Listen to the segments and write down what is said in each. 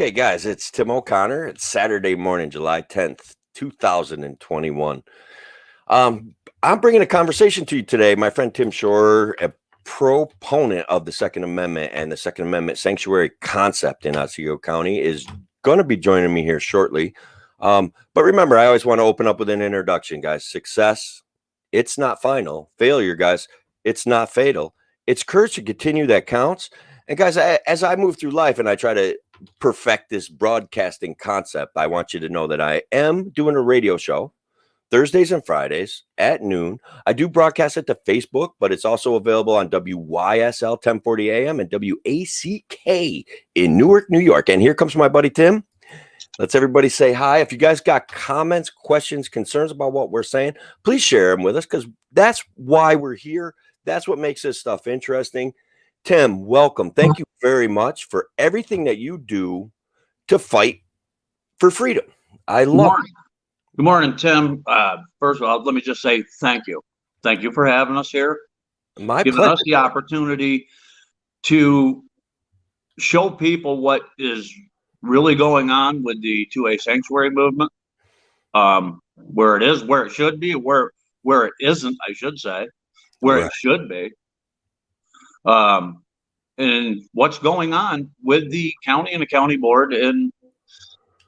Okay, guys, it's Tim O'Connor. It's Saturday morning, July 10th, 2021. I'm bringing a conversation to you today. My friend Tim Schorer, a proponent of the Second Amendment and the Second Amendment sanctuary concept in Otsego County, is going to be joining me here shortly. But remember, I always want to open up with an introduction, guys. Success, it's not final. Failure, guys, it's not fatal. It's courage to continue that counts. And guys, as I move through life and I try to perfect this broadcasting concept, I want you to know that I am doing a radio show Thursdays and Fridays at noon. I do broadcast it to Facebook, but it's also available on WYSL 1040 AM and WACK in Newark, New York. And here comes my buddy Tim. Let's everybody say hi. If you guys got comments, questions, concerns about what we're saying, please share them with us, because that's why we're here. That's what makes this stuff interesting. Tim, welcome. Thank you very much for everything that you do to fight for freedom. I love it. Good morning, Tim. First of all, let me just say thank you. Thank you for having us here. My giving pleasure. Us the opportunity to show people what is really going on with the 2A sanctuary movement, where it is, where it should be, where it isn't, I should say, where Right. it should be, and what's going on with the county and the county board, and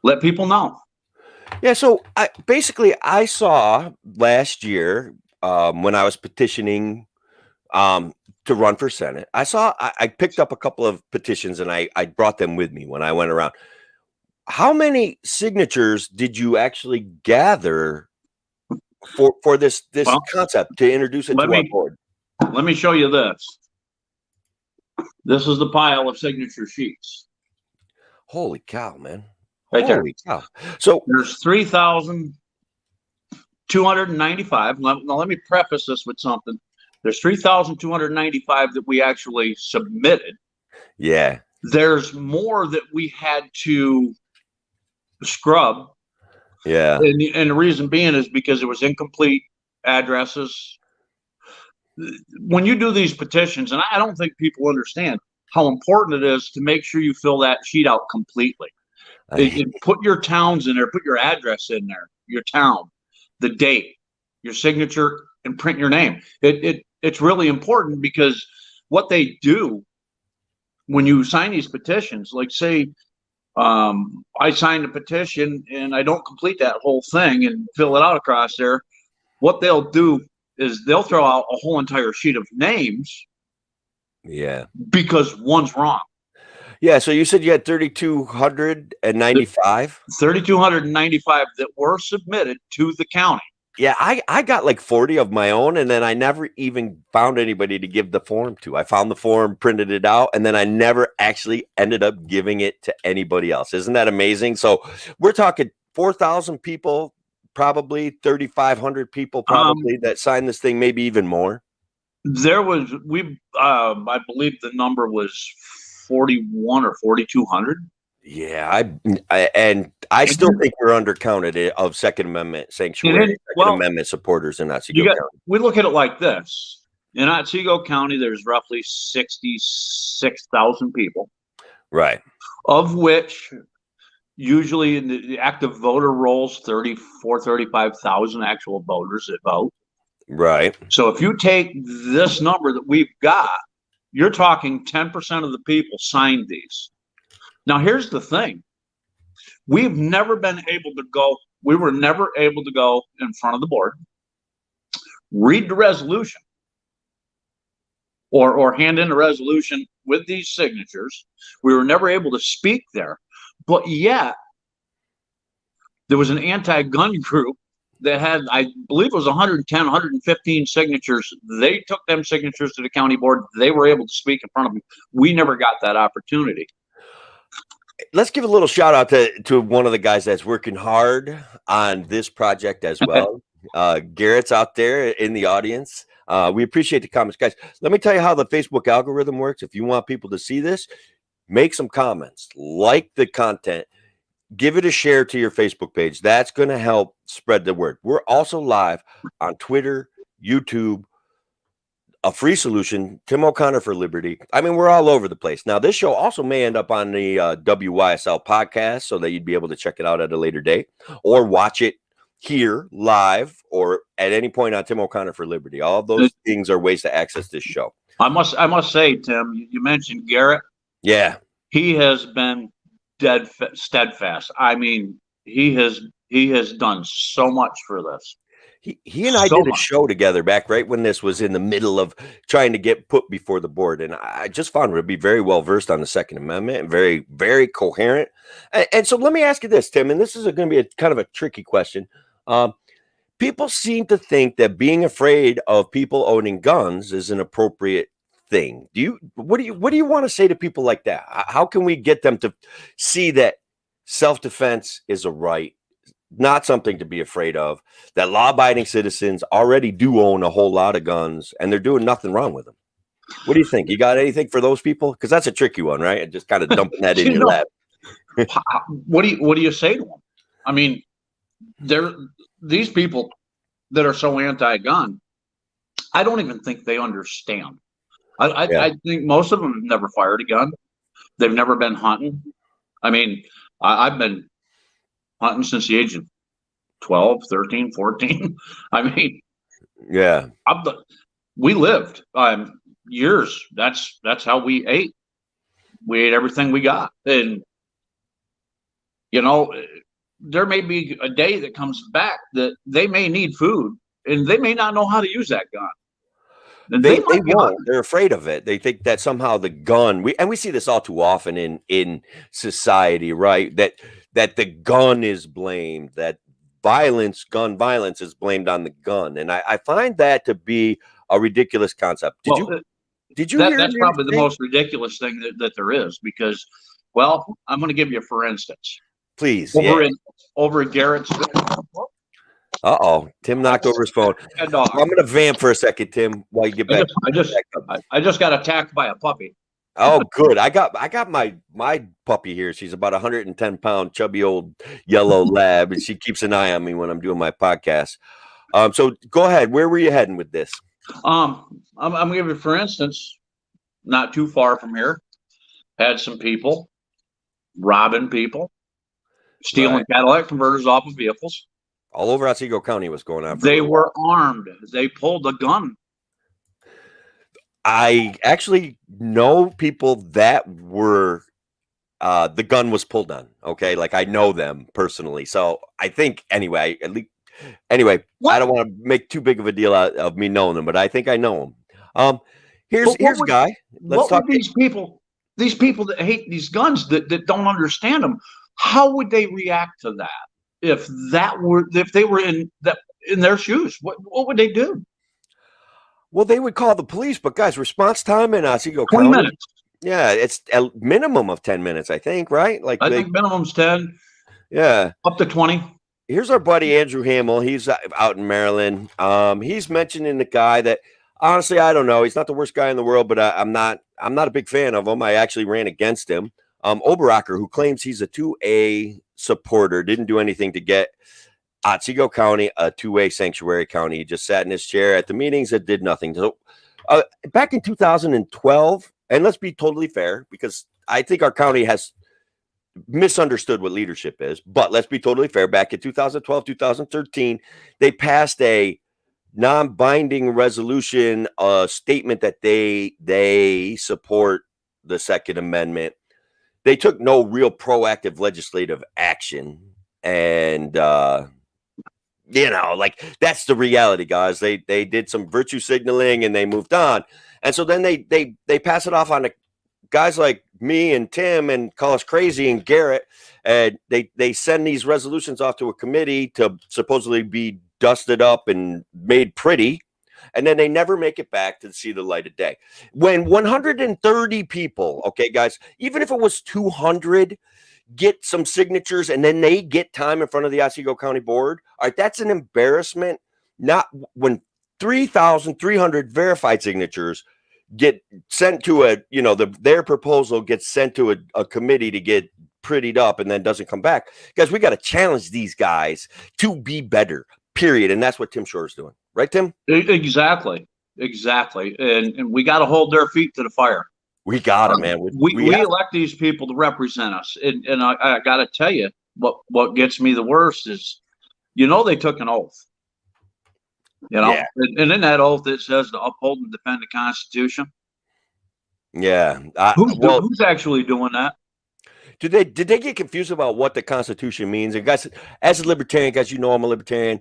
let people know. Yeah, so I saw last year when I was petitioning to run for Senate, I picked up a couple of petitions and I brought them with me when I went around. How many signatures did you actually gather for this concept to introduce it to our board? Let me show you this. This is the pile of signature sheets. Holy cow, man. Right there. Holy cow. So there's 3,295. Now let me preface this with something. There's 3,295 that we actually submitted. Yeah. There's more that we had to scrub. Yeah. And the reason being is because it was incomplete addresses. When you do these petitions, and I don't think people understand how important it is to make sure you fill that sheet out completely. Put your towns in there, put your address in there, your town, the date, your signature, and print your name. It's really important, because what they do when you sign these petitions, like say, I signed a petition and I don't complete that whole thing and fill it out across there, what they'll do is they'll throw out a whole entire sheet of names. Yeah. Because one's wrong. Yeah, so you said you had 3,295? 3,295 that were submitted to the county. Yeah, I got like 40 of my own, and then I never even found anybody to give the form to. I found the form, printed it out, and then I never actually ended up giving it to anybody else. Isn't that amazing? So we're talking 4,000 people, probably 3,500 people probably that signed this thing, maybe even more. There was, I believe the number was 41 or 4,200. Yeah, I still think we're undercounted of Second Amendment sanctuary, Second Amendment supporters in Otsego County. We look at it like this. In Otsego County, there's roughly 66,000 people. Right. Of which usually in the active voter rolls, 35,000 actual voters that vote. Right. So if you take this number that we've got, you're talking 10% of the people signed these. Now, here's the thing. We were never able to go in front of the board, read the resolution, or hand in a resolution with these signatures. We were never able to speak there. But yet, there was an anti-gun group that had, I believe it was 110, 115 signatures. They took them signatures to the county board. They were able to speak in front of them. We never got that opportunity. Let's give a little shout out to one of the guys that's working hard on this project as well. Garrett's out there in the audience. We appreciate the comments, guys. Let me tell you how the Facebook algorithm works. If you want people to see this, make some comments, like the content, give it a share to your Facebook page. That's going to help spread the word. We're also live on Twitter, YouTube, a free solution, Tim O'Connor for Liberty. I mean, we're all over the place. Now, this show also may end up on the WYSL podcast so that you'd be able to check it out at a later date or watch it here live or at any point on Tim O'Connor for Liberty. All of those things are ways to access this show. I must say, Tim, you mentioned Garrett. Yeah. He has been steadfast. I mean, he has done so much for this. He and I did a show together back right when this was in the middle of trying to get put before the board. And I just found her to be very well versed on the Second Amendment and very, very coherent. And so let me ask you this, Tim, and this is going to be a kind of a tricky question. People seem to think that being afraid of people owning guns is an appropriate thing. What do you want to say to people like that? How can we get them to see that self-defense is a right, not something to be afraid of, that law-abiding citizens already do own a whole lot of guns and they're doing nothing wrong with them? What do you think? You got anything for those people? Because that's a tricky one, right? And just kind of dumping that in your lap. What do you say to them? I mean, these people that are so anti-gun, I don't even think they understand. I think most of them have never fired a gun. They've never been hunting. I mean, I've been hunting since the age of 12, 13, 14. I mean, yeah, we lived years. That's how we ate. We ate everything we got. And, you know, there may be a day that comes back that they may need food and they may not know how to use that gun. And they won't. They're afraid of it. They think that somehow the gun, we see this all too often in society, right? That the gun is blamed, that gun violence is blamed on the gun. And I find that to be a ridiculous concept. Did you hear that's probably the most ridiculous thing that there is, because, well, I'm going to give you a for instance. Please. Over at Garrett's. Tim knocked over his phone. I'm going to vamp for a second, Tim, while you get back. I just got attacked by a puppy. Oh, good. I got my puppy here. She's about 110-pound, chubby old yellow lab, and she keeps an eye on me when I'm doing my podcast. So go ahead. Where were you heading with this? I'm gonna give you, for instance, not too far from here, had some people robbing people, stealing Cadillac converters off of vehicles. All over Otsego County was going on. They were armed. They pulled a gun. I actually know people that were the gun was pulled on. Okay, like I know them personally. So I think anyway, I don't want to make too big of a deal out of me knowing them, but I think I know them. Here's a guy. Let's talk. These people that hate these guns that don't understand them. How would they react to that if they were in their shoes? What would they do? Well, they would call the police, but guys, response time in Otsego 20 County. minutes. Yeah, it's a minimum of 10 minutes, I think, right? I think minimum's 10. Yeah. Up to 20. Here's our buddy Andrew Hamill. He's out in Maryland. He's mentioning the guy that honestly, I don't know. He's not the worst guy in the world, but I'm not a big fan of him. I actually ran against him. Oberacker, who claims he's a 2A supporter, didn't do anything to get Otsego County a 2A sanctuary county. He just sat in his chair at the meetings that did nothing. So back in 2012, and let's be totally fair, because I think our county has misunderstood what leadership is, but let's be totally fair. Back in 2012, 2013, they passed a non-binding resolution, statement that they support the Second Amendment. They took no real proactive legislative action. And, like that's the reality, guys. They did some virtue signaling and they moved on. And so then they pass it off on guys like me and Tim and call us crazy and Garrett. And they send these resolutions off to a committee to supposedly be dusted up and made pretty. And then they never make it back to see the light of day. When 130 people, okay, guys, even if it was 200, get some signatures and then they get time in front of the Otsego County Board. All right, that's an embarrassment. Not when 3,300 verified signatures get sent to their proposal gets sent to a committee to get prettied up and then doesn't come back. Guys, we got to challenge these guys to be better, period. And that's what Tim Schorer is doing. Right, Tim? Exactly. exactly. And we got to hold their feet to the fire. We got it, man. We elect these people to represent us. And I got to tell you, what gets me the worst is, they took an oath, Yeah. and in that oath, it says to uphold and defend the Constitution. Yeah. Who's actually doing that? Did they get confused about what the Constitution means? And guys, as a libertarian, guys, I'm a libertarian.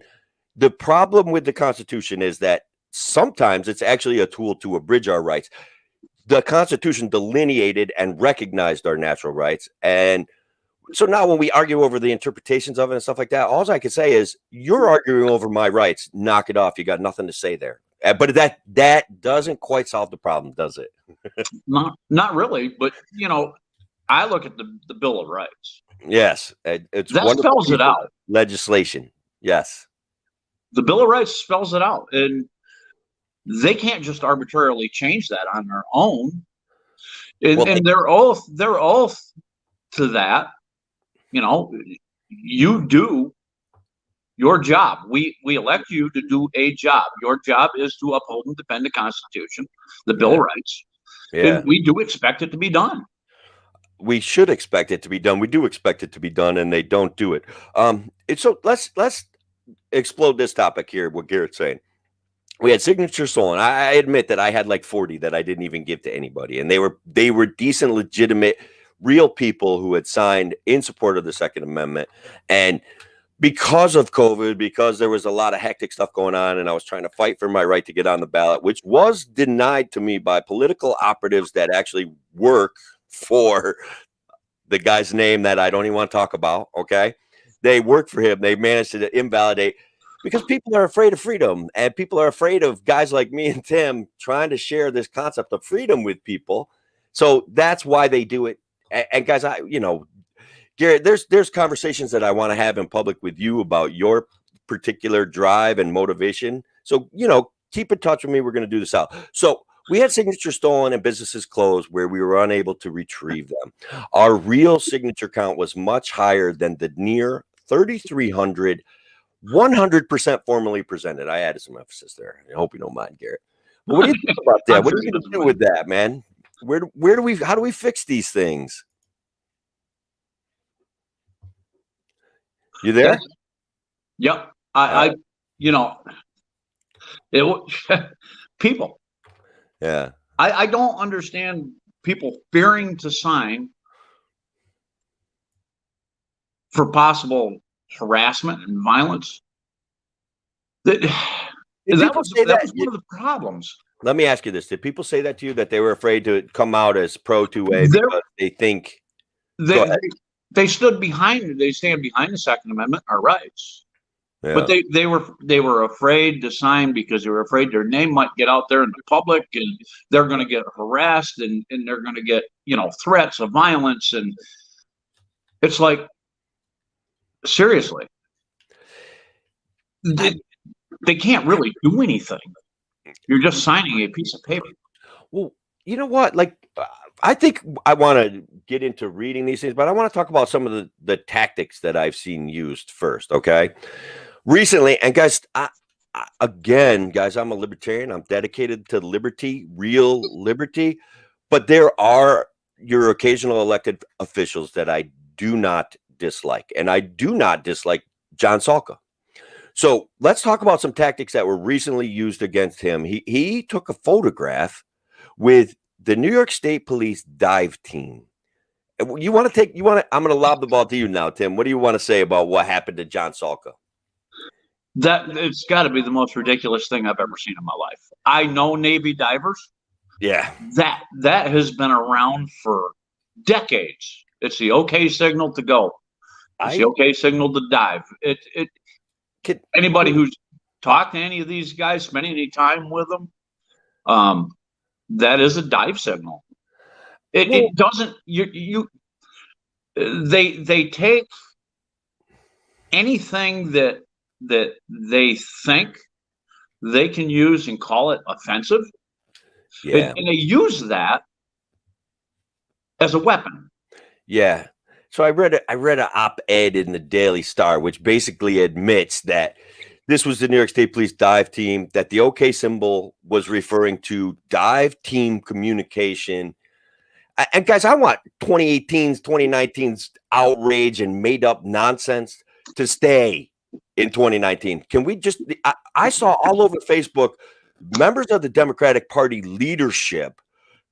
The problem with the Constitution is that sometimes it's actually a tool to abridge our rights. The Constitution delineated and recognized our natural rights. And so now when we argue over the interpretations of it and stuff like that, all I can say is, you're arguing over my rights. Knock it off. You got nothing to say there. But that doesn't quite solve the problem, does it? Not really. But, I look at the Bill of Rights. Yes. It's that spells it out. Legislation. Yes. The Bill of Rights spells it out. And they can't just arbitrarily change that on their own. And their oath to that, you do your job. We elect you to do a job. Your job is to uphold and defend the Constitution, the Bill of Rights. Yeah. And we do expect it to be done. We should expect it to be done. We do expect it to be done, and they don't do it. So let's explode this topic here, what Garrett's saying. We had signatures stolen. I admit that I had like 40 that I didn't even give to anybody. And they were decent, legitimate, real people who had signed in support of the Second Amendment. And because of COVID, because there was a lot of hectic stuff going on, and I was trying to fight for my right to get on the ballot, which was denied to me by political operatives that actually work for the guy's name that I don't even want to talk about. Okay. They work for him. They managed to invalidate, because people are afraid of freedom, and people are afraid of guys like me and Tim trying to share this concept of freedom with people. So that's why they do it. And guys, Garrett, there's conversations that I want to have in public with you about your particular drive and motivation. So, keep in touch with me. We're going to do this out. So we had signatures stolen and businesses closed where we were unable to retrieve them. Our real signature count was much higher than the near 3,300 100% formally presented. I added some emphasis there. I hope you don't mind, Garrett. But what do you think about that? What are you going to do with that, man? How do we fix these things? You there? Yep. People. Yeah. I don't understand people fearing to sign for possible harassment and violence. That was one of the problems. Let me ask you this. Did people say that to you, that they were afraid to come out as pro 2A because they think they stood behind, they stand behind the Second Amendment, our rights. Yeah. But they were afraid to sign because they were afraid their name might get out there in the public, and they're going to get harassed, and they're going to get, threats of violence. And it's like, seriously, they can't really do anything. You're just signing a piece of paper. Well, you know what? Like, I think I want to get into reading these things, but I want to talk about some of the tactics that I've seen used first. Okay. Recently, and guys, guys, I'm a libertarian. I'm dedicated to liberty, real liberty. But there are your occasional elected officials that I do not dislike, and I do not dislike John Salka. So let's talk about some tactics that were recently used against him. He took a photograph with the New York State Police dive team. I'm going to lob the ball to you now, Tim. What do you want to say about what happened to John Salka? That it's got to be the most ridiculous thing I've ever seen in my life. I know Navy divers. Yeah. That has been around for decades. It's the okay signal to go. It's the okay signal to dive. Anybody who's talked to any of these guys, spent any time with them, that is a dive signal. It doesn't. They take anything that they think they can use and call it offensive. Yeah. And they use that as a weapon. Yeah. So I read an op-ed in the Daily Star, which basically admits that This was the New York State Police dive team, that the OK symbol was referring to dive team communication. And guys, I want 2018's, 2019's outrage and made up nonsense to stay in 2019. Can we just, I saw all over Facebook members of the Democratic Party leadership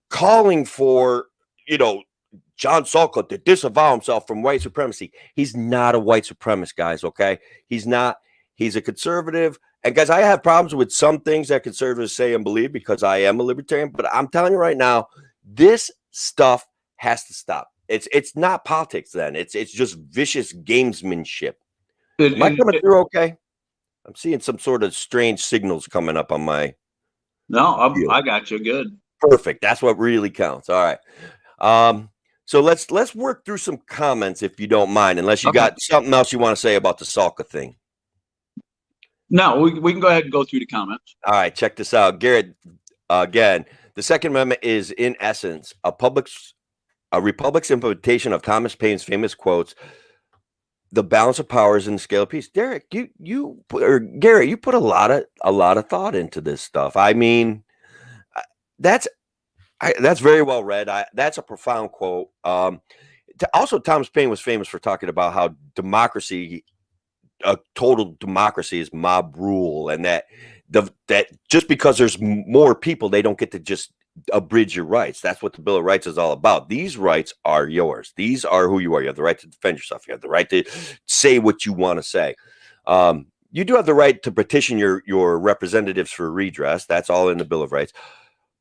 calling for, John Salka to disavow himself from white supremacy. He's not a white supremacist, guys, okay? He's not. He's a conservative. And guys, I have problems with some things that conservatives say and believe because I am a libertarian. But I'm telling you right now, this stuff has to stop. It's not politics then. It's just vicious gamesmanship. Am I coming through okay? I'm seeing some sort of strange signals coming up on my. No, I got you good. Perfect. That's what really counts. All right. So let's work through some comments if you don't mind, unless you got something else you want to say about the Salka thing. No, we can go ahead and go through the comments. All right, check this out. Garrett, again, the Second Amendment is, in essence, a republic's implementation of Thomas Paine's famous quotes, "The balance of power is in the scale of peace." Derek, Garrett, you put a lot of thought into this stuff. I mean, that's very well read. That's a profound quote. Also, Thomas Paine was famous for talking about how a total democracy is mob rule, and that just because there's more people, they don't get to just abridge your rights. That's what the Bill of Rights is all about. These rights are yours. These are who you are. You have the right to defend yourself. You have the right to say what you want to say. You do have the right to petition your representatives for redress. That's all in the Bill of Rights.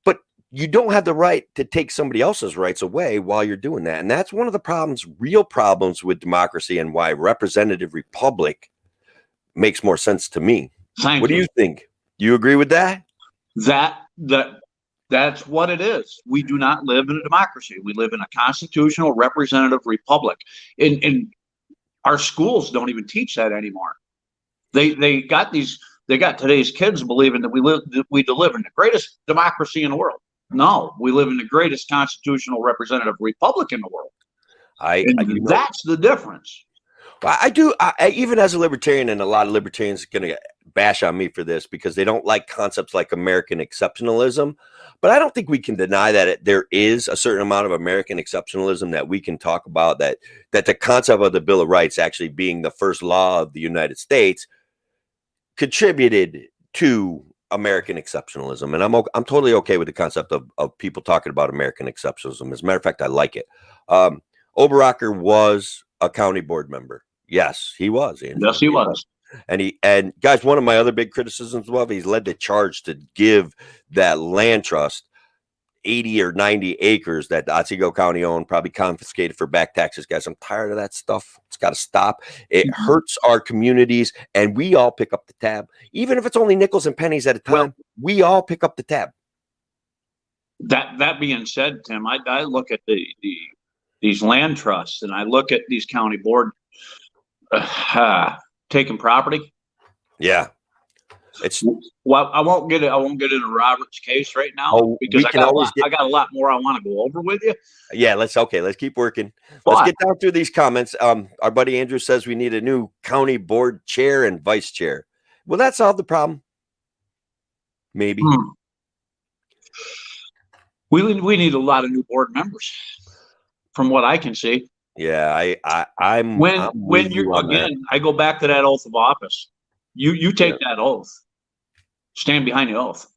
But you don't have the right to take somebody else's rights away while you're doing that. And that's one of the real problems with democracy, and why representative republic makes more sense to me. What do you think? You agree with that? That's what it is. We do not live in a democracy. We live in a constitutional representative republic. And our schools don't even teach that anymore. They got today's kids believing that we live in the greatest democracy in the world. No, we live in the greatest constitutional representative republic in the world. That's the difference. I do. Even as a libertarian, and a lot of libertarians are going to bash on me for this because they don't like concepts like American exceptionalism. But I don't think we can deny that there is a certain amount of American exceptionalism that we can talk about, that the concept of the Bill of Rights actually being the first law of the United States contributed to American exceptionalism. And I'm totally okay with the concept of people talking about American exceptionalism. As a matter of fact, I like it. Oberacker was a county board member. Yes, he was. Andrew. Yes, he was. And guys, one of my other big criticisms of, he's led the charge to give that land trust 80 or 90 acres that Otsego County owned, probably confiscated for back taxes. Guys, I'm tired of that stuff. It's got to stop. It hurts our communities, and we all pick up the tab. Even if it's only nickels and pennies at a time, we all pick up the tab. That being said, Tim, I look at these land trusts, and I look at these county board taking property. Yeah. I won't get into Robert's case right now because I got a lot more I want to go over with you. Yeah, let's keep working. Let's get down through these comments. Our buddy Andrew says we need a new county board chair and vice chair. Will that solve the problem? Maybe. We need a lot of new board members, from what I can see. Yeah, I go back to that oath of office. You take that oath. Stand behind the oath.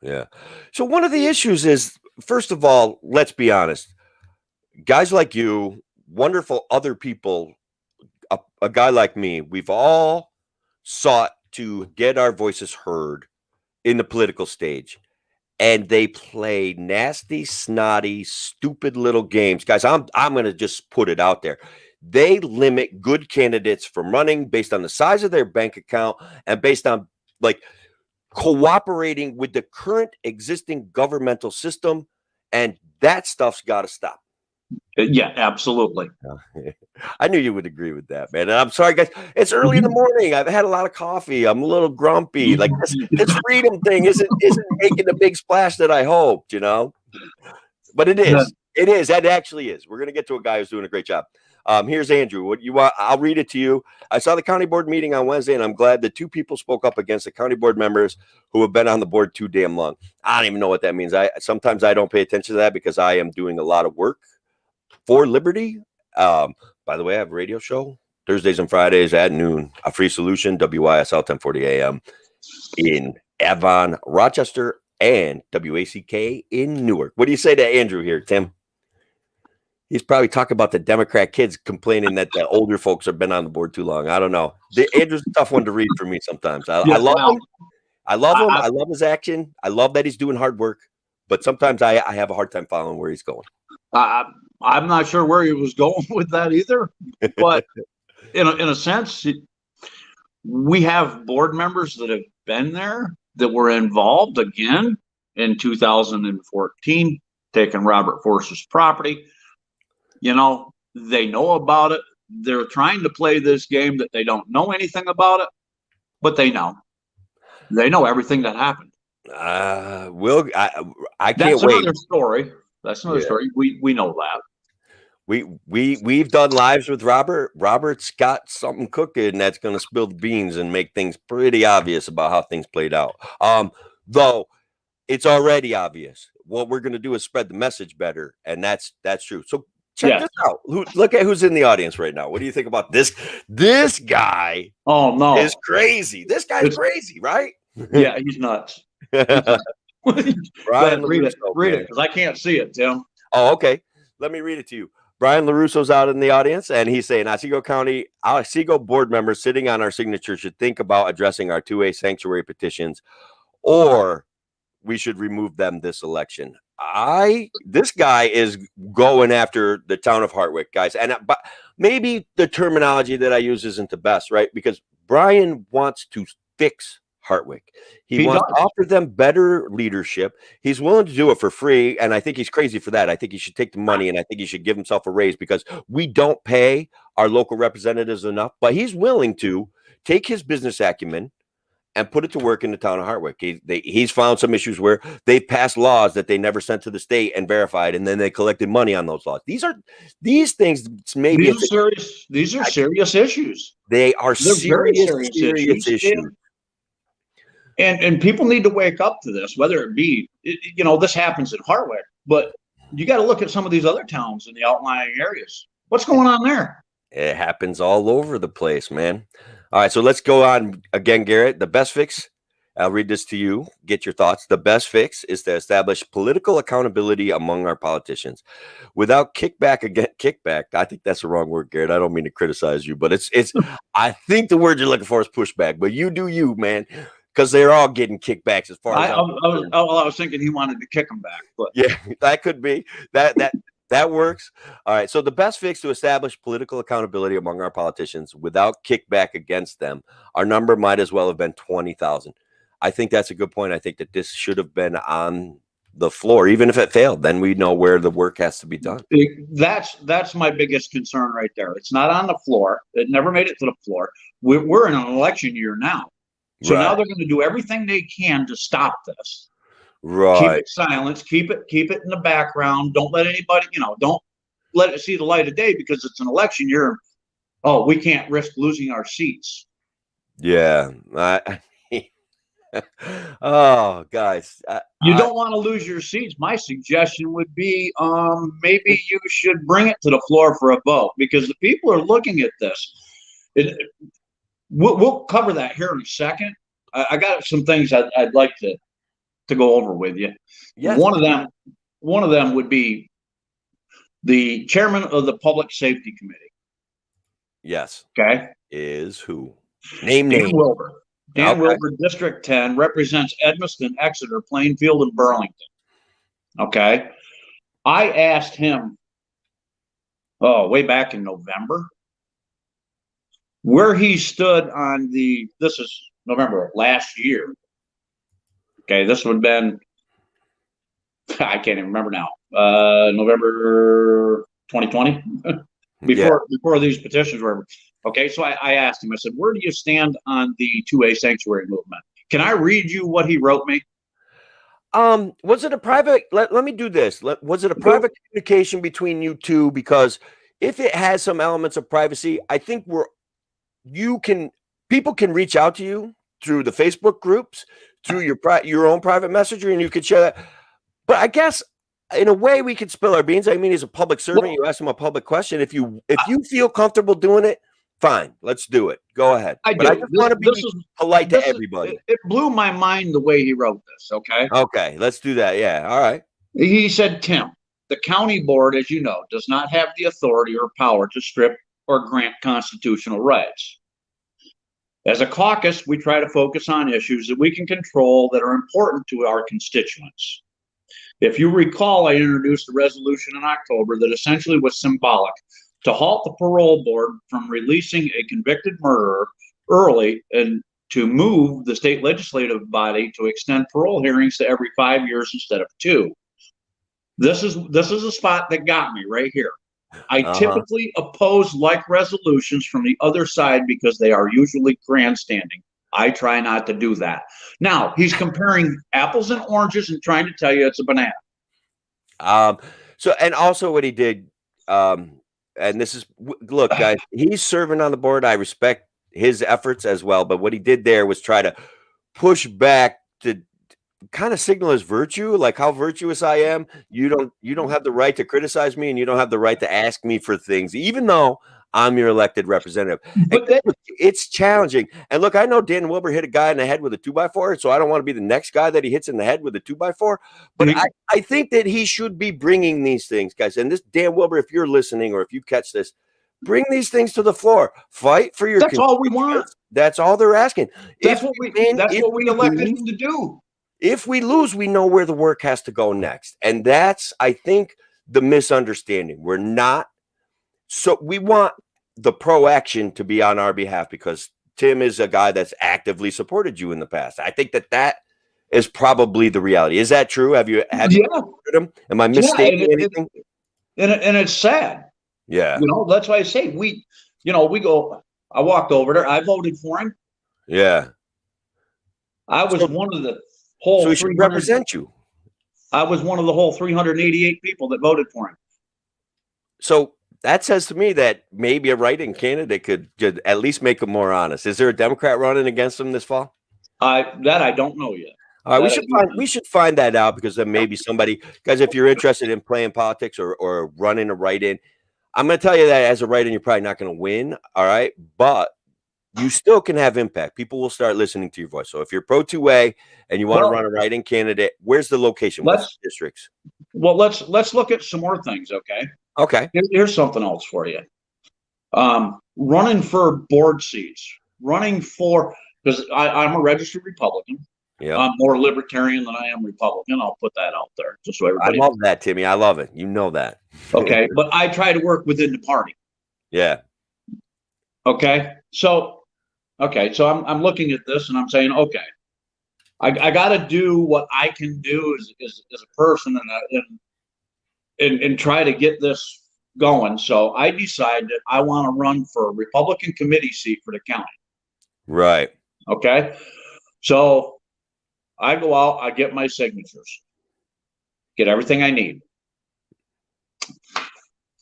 Yeah. So one of the issues is, first of all, let's be honest. Guys like you, wonderful other people, a guy like me, we've all sought to get our voices heard in the political stage. And they play nasty, snotty, stupid little games. Guys, I'm going to just put it out there. They limit good candidates from running based on the size of their bank account and based on cooperating with the current existing governmental system. And that stuff's got to stop. Yeah, absolutely. I knew you would agree with that, man. And I'm sorry, guys. It's early in the morning. I've had a lot of coffee. I'm a little grumpy. Like this freedom thing isn't making the big splash that I hoped, But it is. It is. That actually is. We're going to get to a guy who's doing a great job. Here's Andrew. What you want? I'll read it to you. I saw the county board meeting on Wednesday, and I'm glad that 2 people spoke up against the county board members who have been on the board too damn long. I don't even know what that means. Sometimes I don't pay attention to that because I am doing a lot of work for Liberty. By the way, I have a radio show Thursdays and Fridays at noon. A Free Solution, WYSL 1040 AM in Avon, Rochester, and WACK in Newark. What do you say to Andrew here, Tim? He's probably talking about the Democrat kids complaining that the older folks have been on the board too long. I don't know. Andrew's a tough one to read for me sometimes. I love him. I love him. I love his action. I love that he's doing hard work. But sometimes I have a hard time following where he's going. I'm not sure where he was going with that either. But in a sense, we have board members that have been there that were involved again in 2014, taking Robert Force's property. They know about it. They're trying to play this game that they don't know anything about it, but they know. They know everything that happened. I can't That's wait. another story. That's another story. We know that. We've done lives with Robert. Robert's got something cooking that's going to spill the beans and make things pretty obvious about how things played out. Though it's already obvious. What we're going to do is spread the message better, and that's true. So check this out. Look at who's in the audience right now. What do you think about this? This guy. Oh no, is crazy. This guy's crazy, right? Yeah, he's nuts. Brian, read it because I can't see it, Tim. Oh, okay. Let me read it to you. Brian LaRusso's out in the audience, and he's saying Otsego County, Otsego board members sitting on our signature should think about addressing our 2A sanctuary petitions, or we should remove them this election. This guy is going after the town of Hartwick, guys. But maybe the terminology that I use isn't the best, right? Because Brian wants to fix Hartwick. He wants to offer them better leadership. He's willing to do it for free, and I think he's crazy for that. I think he should take the money, and I think he should give himself a raise because we don't pay our local representatives enough. But he's willing to take his business acumen and put it to work in the town of Hartwick. He's found some issues where they've passed laws that they never sent to the state and verified, and then they collected money on those laws. These things maybe these are serious issues. They are serious issues. And people need to wake up to this, whether it be, this happens in Hartwick, but you got to look at some of these other towns in the outlying areas. What's going on there? It happens all over the place, man. All right, so let's go on again, Garrett. The best fix, I'll read this to you, get your thoughts. The best fix is to establish political accountability among our politicians without kickback. I think that's the wrong word, Garrett. I don't mean to criticize you, but it's I think the word you're looking for is pushback, but you do you, man. Because they're all getting kickbacks as far as I was thinking he wanted to kick them back, but yeah, that could be that works. All right. So the best fix to establish political accountability among our politicians without kickback against them, our number might as well have been 20,000. I think that's a good point. I think that this should have been on the floor, even if it failed. Then we know where the work has to be done. That's my biggest concern right there. It's not on the floor. It never made it to the floor. We're in an election year now. So now they're going to do everything they can to stop this. Right. Keep it silence. Keep it in the background. Don't let anybody, don't let it see the light of day because it's an election year. Oh, we can't risk losing our seats. Yeah. Oh, guys. You don't want to lose your seats. My suggestion would be maybe you should bring it to the floor for a vote because the people are looking at this. We'll cover that here in a second. I got some things I'd like to go over with you. Yes. One of them would be the chairman of the Public Safety Committee. Yes. Okay. Is who? Dan Wilbur. Dan Wilbur, District 10, represents Edmiston, Exeter, Plainfield, and Burlington. Okay. I asked him, way back in November, where he stood on this is November of last year. Okay, this would have been, I can't even remember now, November 2020, before these petitions were. Okay, so I asked him, I said, where do you stand on the 2A sanctuary movement? Can I read you what he wrote me? Was it a private, let me do this. Was it a private communication between you two? Because if it has some elements of privacy, I think people can reach out to you through the Facebook groups, through your own private messenger, and you could share that. But I guess in a way we could spill our beans. I mean, as a public servant, you ask him a public question. If you feel comfortable doing it, fine, let's do it. Go ahead. I just want to be polite to everybody. It blew my mind the way he wrote this. Okay. Okay, let's do that. Yeah. All right. He said, Tim, the county board, as you know, does not have the authority or power to strip or grant constitutional rights. As a caucus, we try to focus on issues that we can control that are important to our constituents. If you recall, I introduced a resolution in October that essentially was symbolic to halt the parole board from releasing a convicted murderer early and to move the state legislative body to extend parole hearings to every 5 years instead of 2. This is a spot that got me right here. I typically oppose like resolutions from the other side because they are usually grandstanding. I try not to do that. Now, he's comparing apples and oranges and trying to tell you it's a banana. So, and also what he did, and this is, look, guys, he's serving on the board. I respect his efforts as well. But what he did there was try to push back to kind of signal his virtue, like how virtuous I am. You don't have the right to criticize me, and you don't have the right to ask me for things, even though I'm your elected representative. But it's challenging. And look, I know Dan Wilbur hit a guy in the head with a 2x4, so I don't want to be the next guy that he hits in the head with a 2x4. But I think that he should be bringing these things, guys. And this Dan Wilbur, if you're listening or if you catch this, bring these things to the floor. Fight for your. That's all we want. That's all they're asking. That's what we elected him to do. If we lose, we know where the work has to go next. And that's, I think, the misunderstanding. We're not. So we want the pro action to be on our behalf because Tim is a guy that's actively supported you in the past. I think that is probably the reality. Is that true? Have you supported him? Am I mistaking anything? And it's sad. Yeah. That's why I say I walked over there. I voted for him. Yeah. I was one of the whole. So he should represent you. I was one of the whole 388 people that voted for him. So that says to me that maybe a write-in candidate could at least make him more honest. Is there a Democrat running against him this fall? I don't know yet. All right, we should find that out because then maybe somebody, guys, if you're interested in playing politics or running a write-in, I'm going to tell you that as a write-in, you're probably not going to win. All right, but you still can have impact. People will start listening to your voice. So if you're pro 2A and you want to run a write-in candidate, where's the location? What's the districts? Well, let's look at some more things. Okay. Here's something else for you. Running for board seats, because I'm a registered Republican. Yeah. I'm more libertarian than I am Republican. I'll put that out there just so everybody. I love that, Timmy. I love it. You know that. Okay, but I try to work within the party. Yeah. Okay. So I'm looking at this and I'm saying, okay, I got to do what I can do as a person and try to get this going. So I decided I want to run for a Republican committee seat for the county. Right. Okay. So I go out, I get my signatures, get everything I need,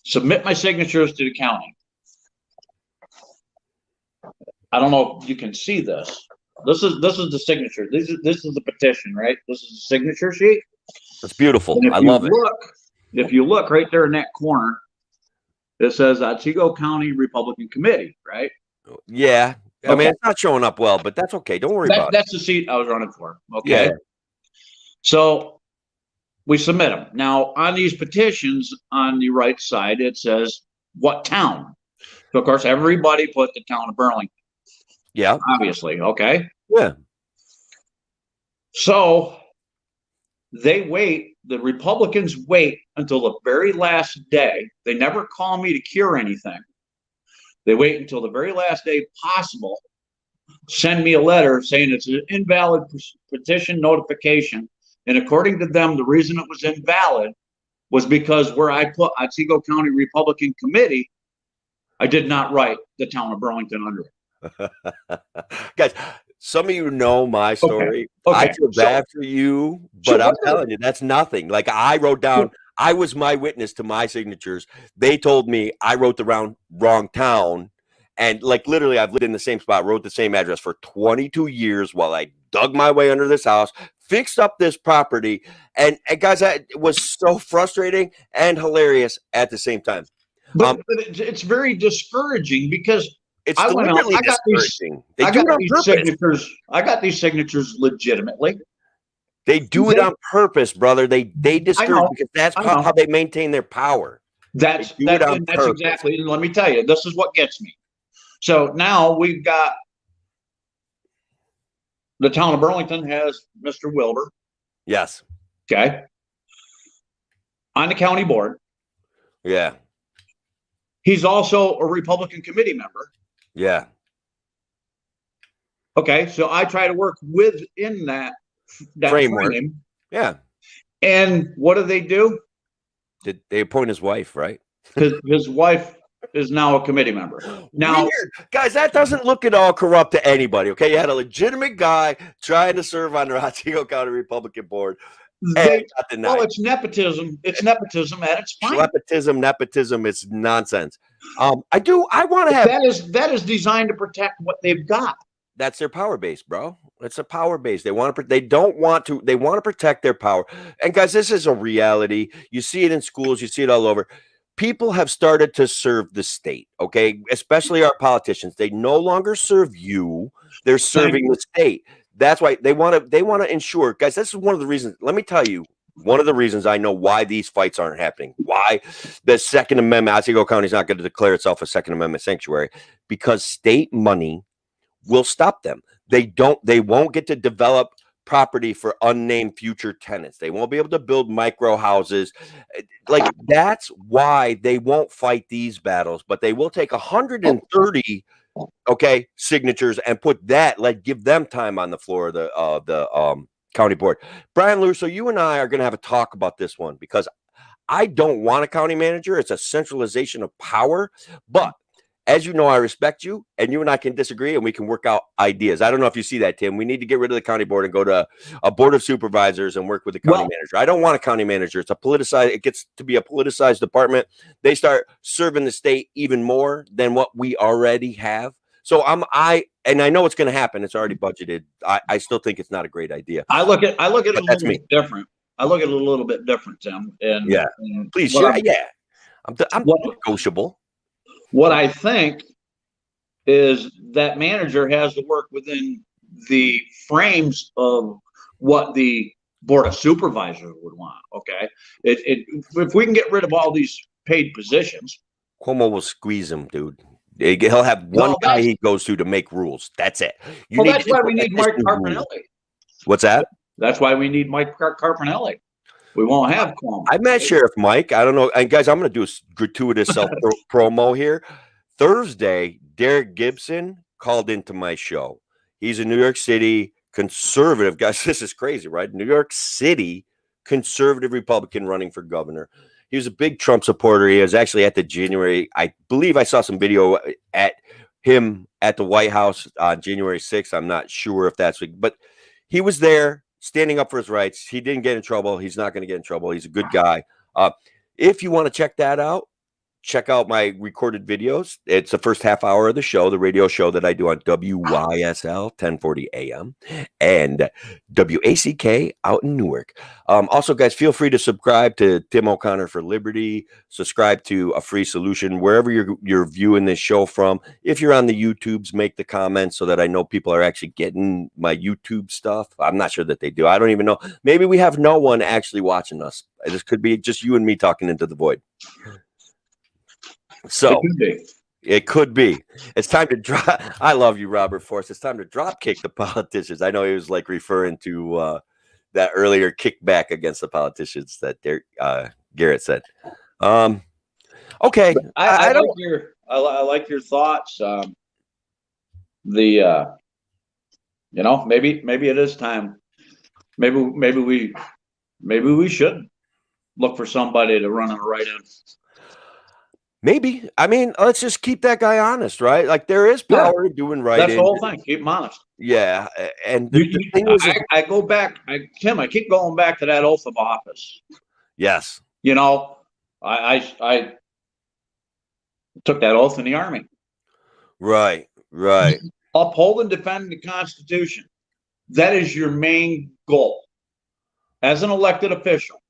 submit my signatures to the county. I don't know if you can see this. This is the signature. This is the petition, right? This is the signature sheet. That's beautiful. I love it. If you look right there in that corner, it says Otsego County Republican Committee, right? Yeah. I mean, it's not showing up well, but that's okay. Don't worry about it. That's the seat I was running for. Okay. Yeah. So we submit them. Now, on these petitions on the right side, it says what town. So, of course, everybody put the town of Burlington. Yeah. Obviously. Okay. Yeah. So the Republicans wait until the very last day. They never call me to cure anything. They wait until the very last day possible, send me a letter saying it's an invalid petition notification. And according to them, the reason it was invalid was because where I put Otsego County Republican Committee, I did not write the town of Burlington under it. Guys, some of you know my story. Okay. I feel bad for you, but I'm telling you, that's nothing. Like I wrote down I was my witness to my signatures. They told me I wrote the wrong town. And like literally, I've lived in the same spot, wrote the same address for 22 years while I dug my way under this house, fixed up this property. And guys, that was so frustrating and hilarious at the same time. But it's very discouraging because It's I went out. deliberately I got discouraging. these. They I do got it on these purpose. signatures. I got these signatures legitimately. They do it on purpose, brother. They discourage because that's how they maintain their power. That's exactly. And let me tell you, this is what gets me. So now we've got the town of Burlington has Mr. Wilbur. Yes. Okay. On the county board. Yeah. He's also a Republican committee member. Yeah. Okay. So I try to work within that framework. Frame. Yeah. And what do? Did they appoint his wife, right? His wife is now a committee member. Now, weird. Guys, that doesn't look at all corrupt to anybody. Okay, you had a legitimate guy trying to serve on the Otsego County Republican Board. It's nepotism. It's nepotism at its finest. Nepotism is nonsense. I want to have that is designed to protect what they've got. That's their power base, bro. It's a power base. They want to protect their power. And guys, this is a reality. You see it in schools, you see it all over. People have started to serve the state, okay? Especially our politicians. They no longer serve you. They're serving the state. That's why they want to ensure, guys, this is one of the reasons. Let me tell you, one of the reasons I know why these fights aren't happening. Why the Second Amendment, Otsego County is not going to declare itself a Second Amendment sanctuary, because state money will stop them. They won't get to develop property for unnamed future tenants. They won't be able to build micro houses. Like, that's why they won't fight these battles, but they will take 130 signatures and put that, give them time on the floor of the county board. Brian Lewis, so you and I are going to have a talk about this one, because I don't want a county manager. It's a centralization of power, but as you know, I respect you, and you and I can disagree, and we can work out ideas. I don't know if you see that, Tim. We need to get rid of the county board and go to a board of supervisors and work with the county manager. I don't want a county manager. It gets to be a politicized department. They start serving the state even more than what we already have. So I know it's going to happen. It's already budgeted. I still think it's not a great idea. I look at it a little bit different. I look at it a little bit different, Tim. And yeah, please share. Yeah, I'm negotiable. What I think is that manager has to work within the frames of what the board of supervisors would want. Okay, if we can get rid of all these paid positions, Cuomo will squeeze him, dude. He'll have one guy he goes to make rules. That's it. That's why we need Mike Carpinelli. What's that? That's why we need Mike Carpinelli. We won't have Cuomo. I met Sheriff Mike. I don't know. And guys, I'm going to do a gratuitous self promo here. Thursday, Derek Gibson called into my show. He's a New York City conservative. Guys, this is crazy, right? New York City conservative Republican running for governor. He was a big Trump supporter. He was actually at the January, I believe I saw some video at him at the White House on January 6th. I'm not sure if that's, but he was there standing up for his rights. He didn't get in trouble. He's not going to get in trouble. He's a good guy. If you want to check that out, check out my recorded videos. It's the first half hour of the show, the radio show that I do on WYSL 1040 AM and WACK out in Newark. Also, guys, feel free to subscribe to Tim OConnor for Liberty. Subscribe to A Free Solution, wherever you're viewing this show from. If you're on the YouTubes, make the comments so that I know people are actually getting my YouTube stuff. I'm not sure that they do. I don't even know. Maybe we have no one actually watching us. This could be just you and me talking into the void. So it could be. It's time to drop. I love you, Robert Force. It's time to drop kick the politicians. I know he was referring to that earlier kickback against the politicians that Garrett said. Okay, I like your thoughts. Maybe it is time. Maybe we should look for somebody to run on the right end. Maybe. I mean, let's just keep that guy honest, right? There is power in doing right. That's the whole thing. Keep him honest. Yeah. And the thing is, I go back, Tim, I keep going back to that oath of office. Yes. You know, I took that oath in the Army. Right, right. Uphold and defend the Constitution. That is your main goal as an elected official.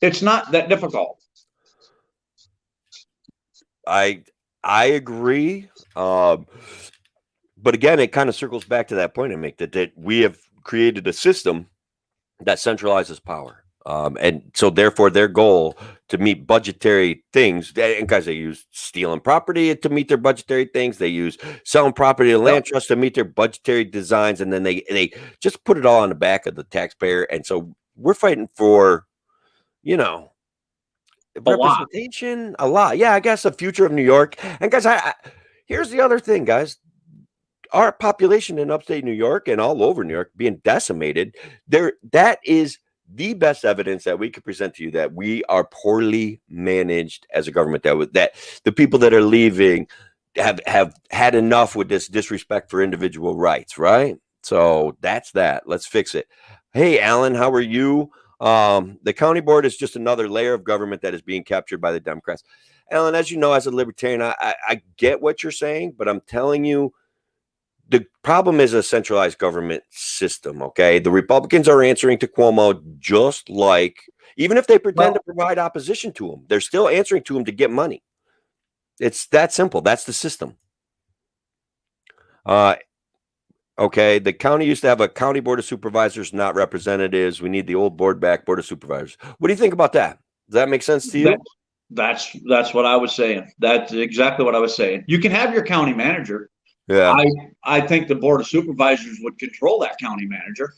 It's not that difficult. I agree. But again, it kind of circles back to that point I make that we have created a system that centralizes power. And so therefore their goal to meet budgetary things, and guys, they use stealing property to meet their budgetary things. They use selling property to land trust to meet their budgetary designs. And then they just put it all on the back of the taxpayer. And so we're fighting for, representation a lot. Yeah, I guess the future of New York. And guys, here's the other thing, guys. Our population in upstate New York and all over New York being decimated, that is the best evidence that we could present to you that we are poorly managed as a government, that the people that are leaving have had enough with this disrespect for individual rights, right? So that's that. Let's fix it. Hey, Alan, how are you? The county board is just another layer of government that is being captured by the Democrats. Alan, as you know, as a libertarian, I get what you're saying, but I'm telling you, the problem is a centralized government system, okay? The Republicans are answering to Cuomo just like, even if they pretend to provide opposition to him, they're still answering to him to get money. It's that simple. That's the system. Okay, the county used to have a county board of supervisors, not representatives. We need the old board back, board of supervisors. What do you think about that? Does that make sense to you? That's what I was saying. That's exactly what I was saying. You can have your county manager. Yeah. I think the board of supervisors would control that county manager.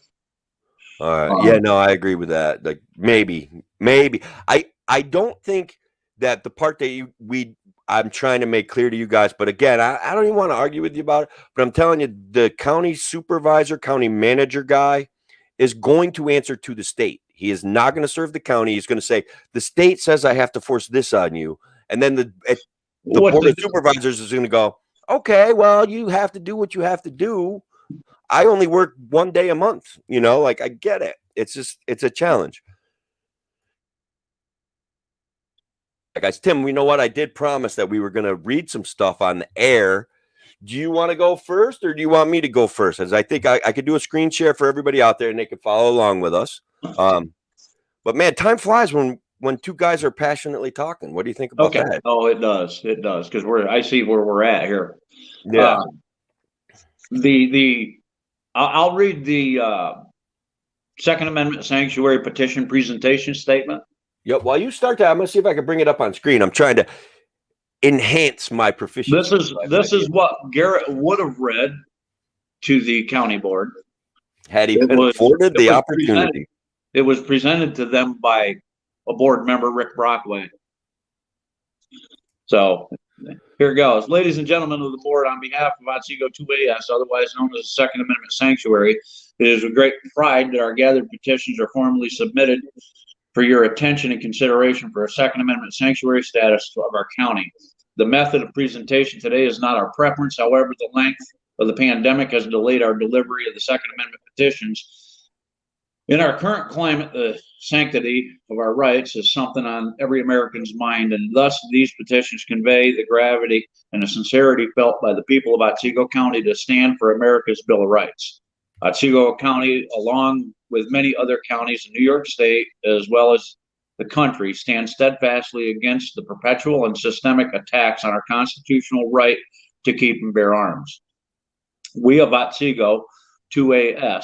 Yeah, no, I agree with that. Like maybe. I don't think that the part that I'm trying to make clear to you guys, but again, I don't even want to argue with you about it. But I'm telling you, the county supervisor, county manager guy is going to answer to the state. He is not going to serve the county. He's going to say, the state says I have to force this on you. And then the board of supervisors is going to go, okay, well, you have to do what you have to do. I only work one day a month, like I get it. It's a challenge. Guys, Tim, you know what? I did promise that we were going to read some stuff on the air. Do you want to go first or do you want me to go first? As I think I could do a screen share for everybody out there and they can follow along with us. But man, time flies when two guys are passionately talking. What do you think about that? Oh, it does. It does. Because I see where we're at here. Yeah. I'll read the Second Amendment sanctuary petition presentation statement. Yep. While you start that, I'm going to see if I can bring it up on screen. I'm trying to enhance my proficiency. This is what Garrett would have read to the county board had he been afforded the opportunity. It was presented to them by a board member, Rick Brockway. So here goes. Ladies and gentlemen of the board, on behalf of Otsego 2AS, otherwise known as the Second Amendment Sanctuary, it is with great pride that our gathered petitions are formally submitted for your attention and consideration for a Second Amendment sanctuary status of our county. The method of presentation today is not our preference. However, the length of the pandemic has delayed our delivery of the Second Amendment petitions. In our current climate, the sanctity of our rights is something on every American's mind, and thus these petitions convey the gravity and the sincerity felt by the people of Otsego County to stand for America's Bill of Rights. Otsego County, along with many other counties in New York State, as well as the country, stand steadfastly against the perpetual and systemic attacks on our constitutional right to keep and bear arms. We of Otsego 2AS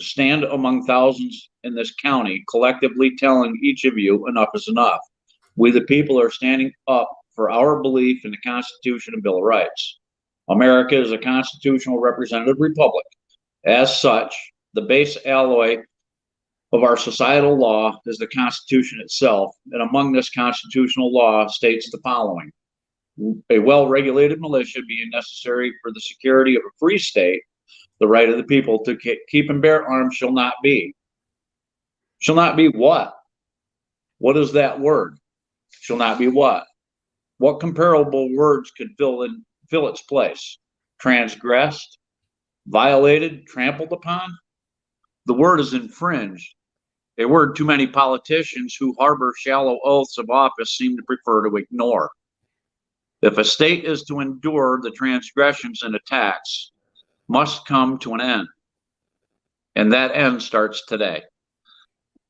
stand among thousands in this county, collectively telling each of you enough is enough. We, the people, are standing up for our belief in the Constitution and Bill of Rights. America is a constitutional representative republic. As such, the base alloy of our societal law is the Constitution itself, and among this constitutional law states the following: a well-regulated militia being necessary for the security of a free state, the right of the people to keep and bear arms shall not be. Shall not be what? What is that word? Shall not be what? What comparable words could fill its place? Transgressed, violated, trampled upon? The word is infringed. a word too many politicians who harbor shallow oaths of office seem to prefer to ignore. If a state is to endure, the transgressions and attacks must come to an end. And that end starts today.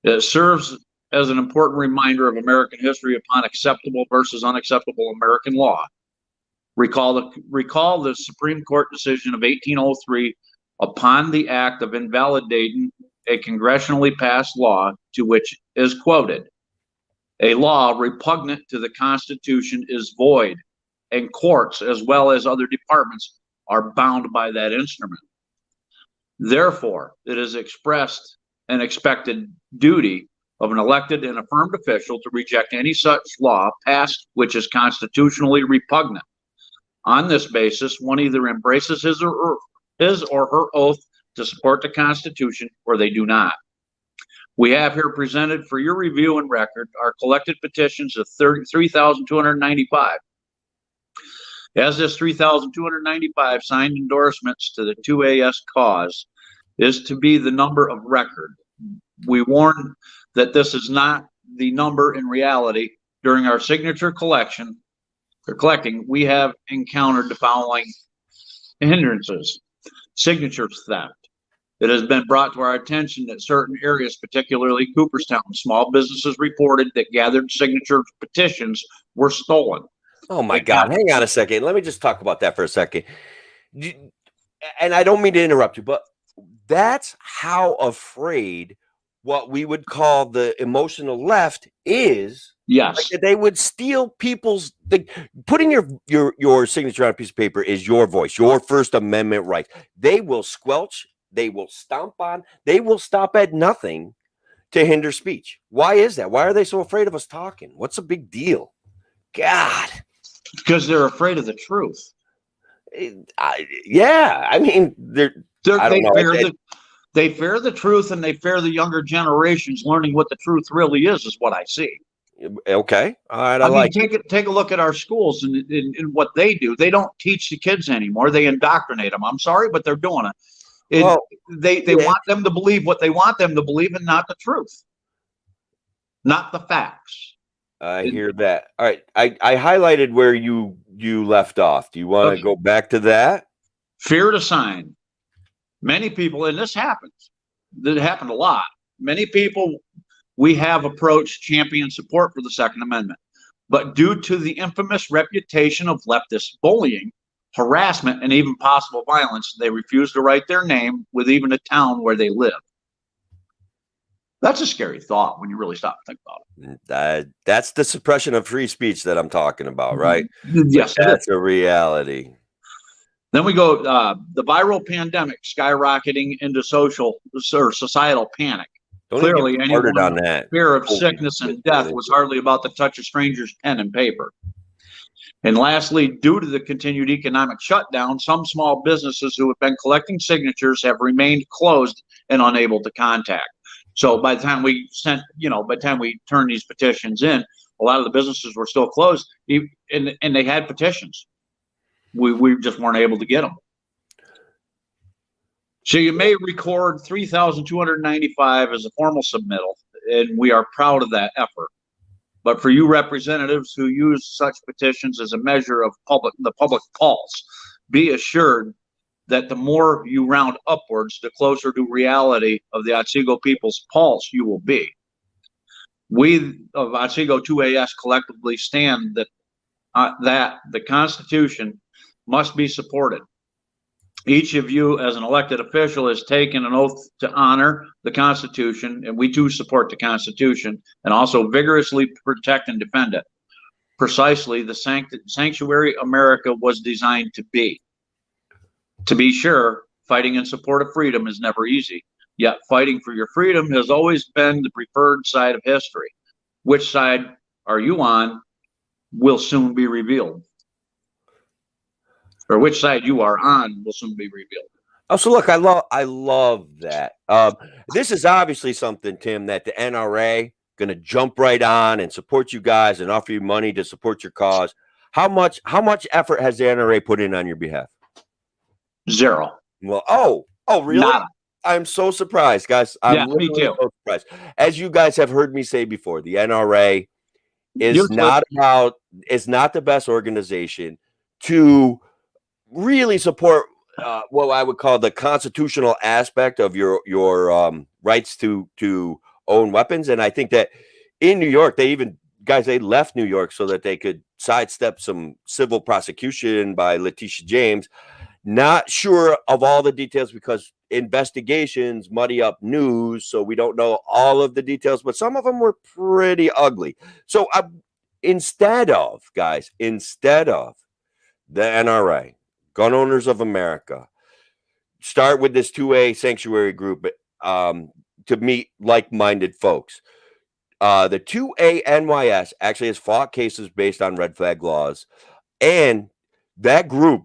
It serves as an important reminder of American history upon acceptable versus unacceptable American law. Recall the Supreme Court decision of 1803 upon the act of invalidating a congressionally passed law, to which is quoted, "A law repugnant to the Constitution is void, and courts, as well as other departments, are bound by that instrument. Therefore, it is expressed an expected duty of an elected and affirmed official to reject any such law passed which is constitutionally repugnant. On this basis, one either embraces his or her oath to support the Constitution, or they do not. We have here presented for your review and record our collected petitions of 3,295. As this 3,295 signed endorsements to the 2AS cause is to be the number of record, we warn that this is not the number in reality. During our signature collecting, we have encountered the following hindrances: signature theft. It has been brought to our attention that certain areas, particularly Cooperstown, small businesses reported that gathered signature petitions were stolen. Oh my God. Hang on a second. Let me just talk about that for a second. And I don't mean to interrupt you, but that's how afraid what we would call the emotional left is. Yes. Like they would steal people's putting your signature on a piece of paper is your voice, your First Amendment right. They will squelch, they will stomp on, they will stop at nothing to hinder speech. Why is that? Why are they so afraid of us talking? What's the big deal? God. Because they're afraid of the truth. Yeah, I mean, they fear the truth, and they fear the younger generations learning what the truth really is what I see. Okay, all right. I mean, take a look at our schools and what they do. They don't teach the kids anymore. They indoctrinate them. I'm sorry, but they're doing it. They want them to believe what they want them to believe, and not the truth, not the facts. I hear that. All right. I highlighted where you left off. Do you want to go back to that? Fear to sign. Many people, and this happened a lot. Many people we have approached champion support for the Second Amendment, but due to the infamous reputation of leftist bullying, harassment, and even possible violence, they refuse to write their name with even a town where they live. That's a scary thought when you really stop and think about it. That's the suppression of free speech that I'm talking about, right? Yes, that's a reality. Then we go the viral pandemic skyrocketing into social or societal panic. Clearly, anyone's fear of sickness and death was hardly about the touch of strangers' pen and paper. And lastly, due to the continued economic shutdown, some small businesses who have been collecting signatures have remained closed and unable to contact. So by the time we turned these petitions in, a lot of the businesses were still closed, and they had petitions. We just weren't able to get them. So you may record 3,295 as a formal submittal, and we are proud of that effort. But for you representatives who use such petitions as a measure of the public pulse, be assured that the more you round upwards, the closer to reality of the Otsego people's pulse you will be. We of Otsego 2AS collectively stand that the Constitution must be supported. Each of you as an elected official has taken an oath to honor the Constitution, and we too support the Constitution and also vigorously protect and defend it. Precisely the sanctuary America was designed to be. To be sure, fighting in support of freedom is never easy, yet fighting for your freedom has always been the preferred side of history. Which side are you on will soon be revealed. Or which side you are on will soon be revealed. Oh, so look, I love that. This is obviously something, Tim, that the NRA going to jump right on and support you guys and offer you money to support your cause. How much effort has the NRA put in on your behalf? Zero. Well, oh, really? Nada. I'm so surprised, guys. Me too. So surprise. As you guys have heard me say before, the NRA is Useless. not the best organization to really support what I would call the constitutional aspect of your rights to own weapons. And I think that in New York, they left New York so that they could sidestep some civil prosecution by Letitia James. Not sure of all the details because investigations muddy up news, so we don't know all of the details, but some of them were pretty ugly. So instead of the NRA, Gun Owners of America, start with this 2A sanctuary group to meet like-minded folks. The 2A NYS actually has fought cases based on red flag laws, and that group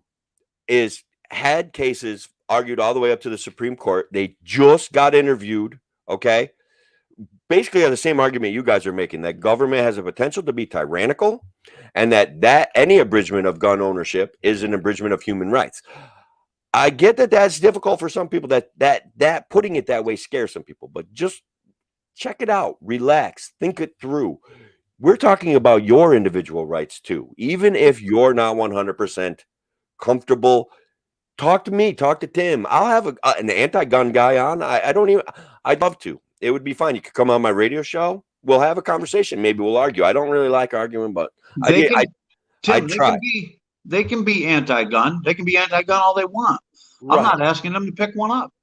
had cases argued all the way up to the Supreme Court. They just got interviewed, okay? Basically on the same argument you guys are making, that government has a potential to be tyrannical and that any abridgment of gun ownership is an abridgment of human rights. I get that that's difficult for some people, that putting it that way scares some people, but just check it out, relax, think it through. We're talking about your individual rights too. Even if you're not 100% comfortable, talk to me, talk to Tim. I'll have an anti-gun guy on. I'd love to. It would be fine. You could come on my radio show. We'll have a conversation. Maybe we'll argue. I don't really like arguing, but I'd try. They can be anti-gun. They can be anti-gun all they want. Right. I'm not asking them to pick one up.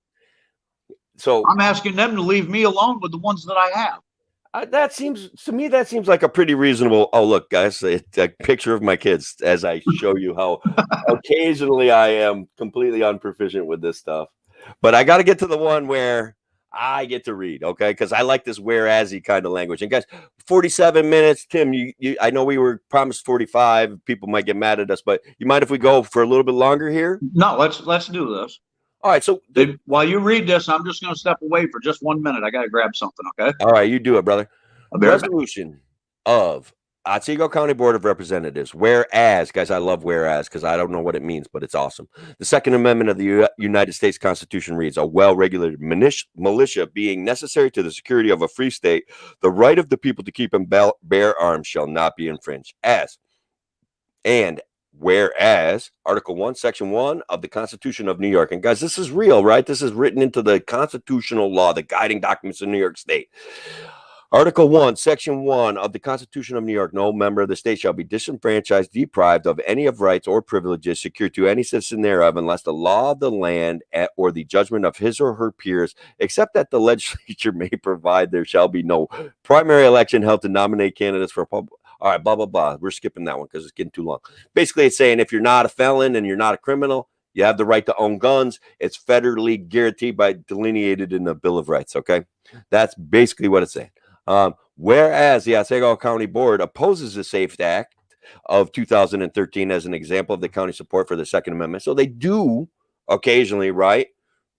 So I'm asking them to leave me alone with the ones that I have. That seems like a pretty reasonable. Oh, look, guys, it's a picture of my kids as I show you how occasionally I am completely unproficient with this stuff. But I got to get to the one where I get to read, okay? Because I like this whereas-y kind of language. And guys, 47 minutes. Tim, I know we were promised 45. People might get mad at us, but you mind if we go for a little bit longer here? No, let's do this. All right, so while you read this, I'm just going to step away for just 1 minute. I got to grab something, okay? All right, you do it, brother. Resolution of Otsego County Board of Representatives. Whereas, guys, I love whereas because I don't know what it means, but it's awesome. The Second Amendment of the United States Constitution reads, a well-regulated militia being necessary to the security of a free state, the right of the people to keep and bear arms shall not be infringed. Whereas Article 1, Section 1 of the Constitution of New York. And guys, this is real, right? This is written into the constitutional law, the guiding documents of New York State. Article 1, Section 1 of the Constitution of New York, no member of the state shall be disenfranchised, deprived of any of rights or privileges secured to any citizen thereof, unless the law of the land or the judgment of his or her peers, except that the legislature may provide there shall be no primary election held to nominate candidates for public. All right, blah, blah, blah. We're skipping that one because it's getting too long. Basically, it's saying if you're not a felon and you're not a criminal, you have the right to own guns. It's federally guaranteed by delineated in the Bill of Rights, okay? That's basically what it's saying. Whereas the Otsego County Board opposes the SAFE Act of 2013 as an example of the county support for the Second Amendment. So they do occasionally, right,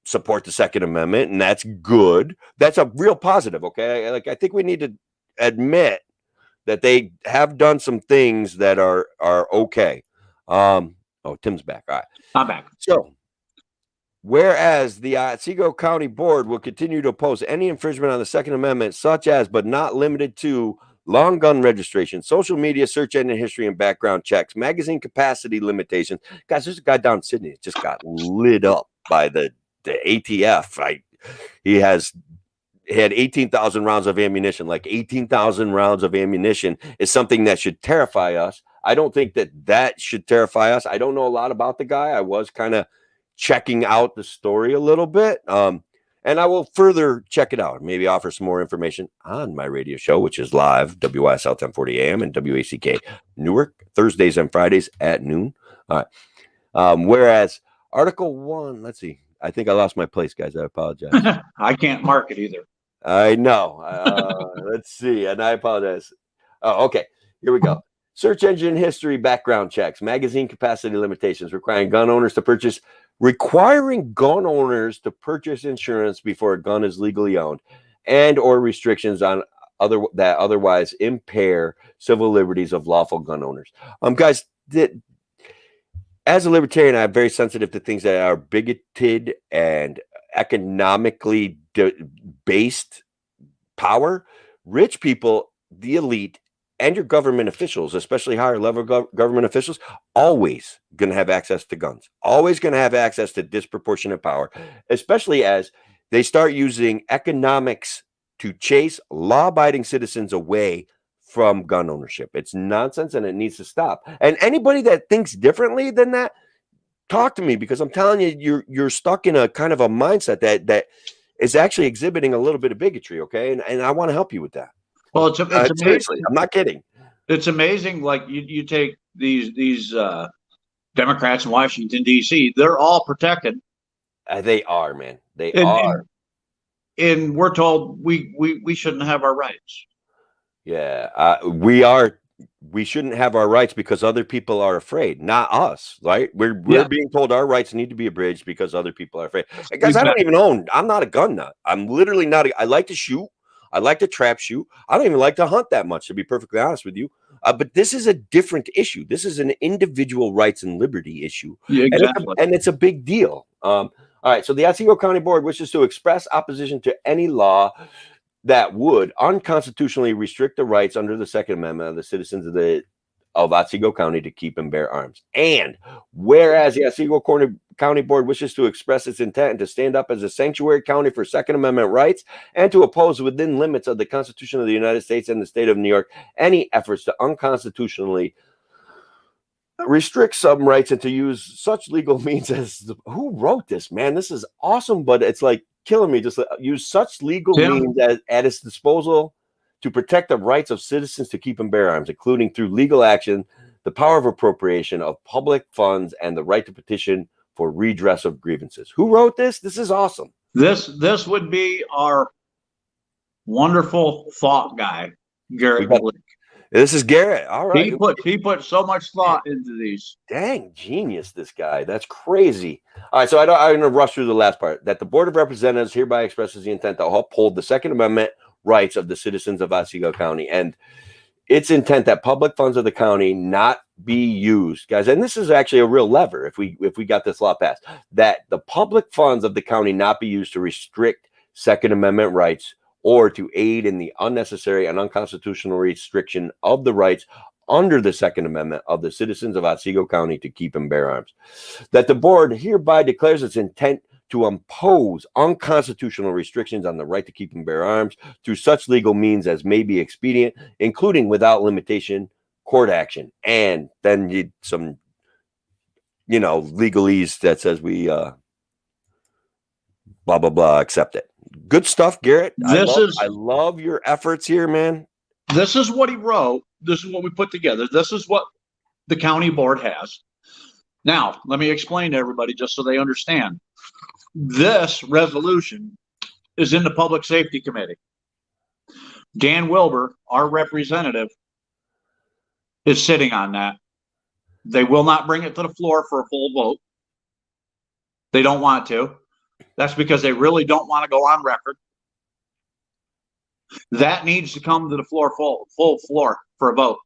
support the Second Amendment, and that's good. That's a real positive, okay? I think we need to admit that they have done some things that are okay. Tim's back. All right. I'm back. So, whereas the Otsego County Board will continue to oppose any infringement on the Second Amendment, such as, but not limited to, long gun registration, social media, search engine history and background checks, magazine capacity limitations. Guys, there's a guy down in Sydney that just got lit up by the ATF. Right? He had 18,000 rounds of ammunition. Like 18,000 rounds of ammunition is something that should terrify us. I don't think that should terrify us. I don't know a lot about the guy. I was kind of checking out the story a little bit. And I will further check it out. Maybe offer some more information on my radio show, which is live, WYSL 1040 AM and WACK Newark, Thursdays and Fridays at noon. All right. Whereas Article 1, let's see. I think I lost my place, guys. I apologize. I can't mark it either. I know. Let's see. And I apologize. Oh, okay. Here we go. Search engine history, background checks, magazine capacity limitations, requiring gun owners to purchase insurance before a gun is legally owned, and or restrictions on that otherwise impair civil liberties of lawful gun owners. Guys, as a libertarian, I'm very sensitive to things that are bigoted and economically based power, rich people, the elite, and your government officials, especially higher level government officials, always going to have access to guns, always going to have access to disproportionate power, especially as they start using economics to chase law-abiding citizens away from gun ownership. It's nonsense and it needs to stop. And anybody that thinks differently than that, talk to me, because I'm telling you, you're stuck in a kind of a mindset that is actually exhibiting a little bit of bigotry, okay? And I want to help you with that. Well, it's amazing. Seriously, I'm not kidding. It's amazing. Like you take these Democrats in Washington D.C. They're all protected. They are, man. They are. And we're told we shouldn't have our rights. Yeah, we are. We shouldn't have our rights because other people are afraid, not us, right? We're being told our rights need to be abridged because other people are afraid. And guys, I don't even own. I'm not a gun nut. I'm literally not. I like to shoot. I like to trap shoot. I don't even like to hunt that much, to be perfectly honest with you. But this is a different issue. This is an individual rights and liberty issue. Yeah, exactly. And it's a big deal. All right. So the Otsego County Board wishes to express opposition to any law that would unconstitutionally restrict the rights under the Second Amendment of the citizens of Otsego County to keep and bear arms. And whereas the Otsego County Board wishes to express its intent to stand up as a sanctuary county for Second Amendment rights and to oppose within limits of the Constitution of the United States and the state of New York any efforts to unconstitutionally restrict some rights and to use such legal means as who wrote this, man? This is awesome, but it's like killing me. Just use such legal means at its disposal to protect the rights of citizens to keep and bear arms, including through legal action, the power of appropriation of public funds, and the right to petition for redress of grievances. Who wrote this? This is awesome. This would be our wonderful thought guy, Garrett. This is Garrett. All right. He put so much thought into these. Dang, genius, this guy. That's crazy. All right, so I'm going to rush through the last part. That the Board of Representatives hereby expresses the intent to uphold the Second Amendment rights of the citizens of Otsego County and its intent that public funds of the county not be used, guys. And this is actually a real lever if we got this law passed, that the public funds of the county not be used to restrict Second Amendment rights or to aid in the unnecessary and unconstitutional restriction of the rights under the Second Amendment of the citizens of Otsego County to keep and bear arms. That the board hereby declares its intent to impose unconstitutional restrictions on the right to keep and bear arms through such legal means as may be expedient, including without limitation, court action. And then some, legalese that says we blah, blah, blah, accept it. Good stuff, Garrett. I love your efforts here, man. This is what he wrote. This is what we put together. This is what the county board has. Now, let me explain to everybody just so they understand. This resolution is in the Public Safety Committee. Dan Wilbur, our representative, is sitting on that. They will not bring it to the floor for a full vote. They don't want to. That's because they really don't want to go on record. That needs to come to the floor, full floor for a vote.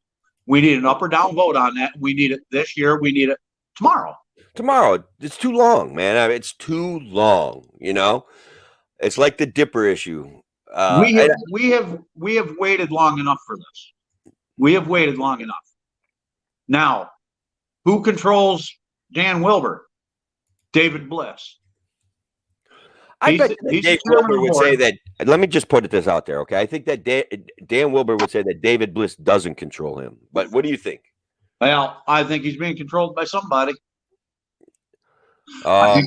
We need an up or down vote on that. We need it this year. We need it tomorrow. Tomorrow. It's too long, man. I mean, it's too long. It's like the Dipper issue. We have waited long enough for this. We have waited long enough. Now, who controls Dan Wilbur? David Bliss. I bet Dave Wilbur would say that. Let me just put this out there, okay? I think that Dan Wilbur would say that David Bliss doesn't control him. But what do you think? Well, I think he's being controlled by somebody. I